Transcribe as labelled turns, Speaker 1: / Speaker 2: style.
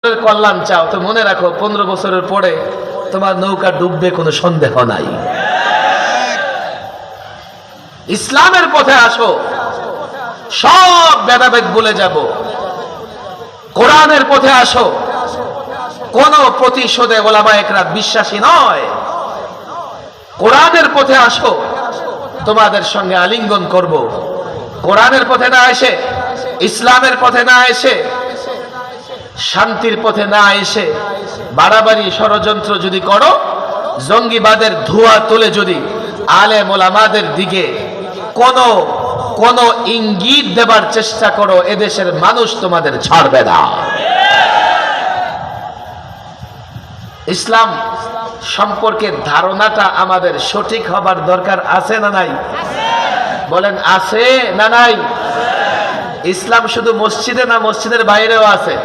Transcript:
Speaker 1: কল্যাণ চাও তো মনে রাখো 15 বছরের পরে তোমার নৌকা ডুববে, কোনো সন্দেহ নাই। ইসলামের পথে আসো, সব ভেদাভেদ ভুলে যাব। কোরআনের পথে আসো, কোন প্রতিশোধে ওলামা একরাম বিশ্বাসী নয়। কোরআনের পথে আসো, তোমাদের সঙ্গে আলিঙ্গন করব। কোরআনের পথে না এসে, ইসলামের পথে না এসে, শান্তির পথে না এসে বাড়াবাড়ি ষড়যন্ত্র যদি করো, জঙ্গিবাদের ধোঁয়া তুলে যদি আলেম ওলামাদের দিকে কোন ইঙ্গিত দেবার চেষ্টা করো, এদেশের মানুষ তোমাদের ছাড়বে না। ইসলাম সম্পর্কে ধারণাটা আমাদের সঠিক হবার দরকার আছে না নাই? বলেন আছে না নাই? ইসলাম শুধু মসজিদে না, মসজিদের বাইরেও আছে?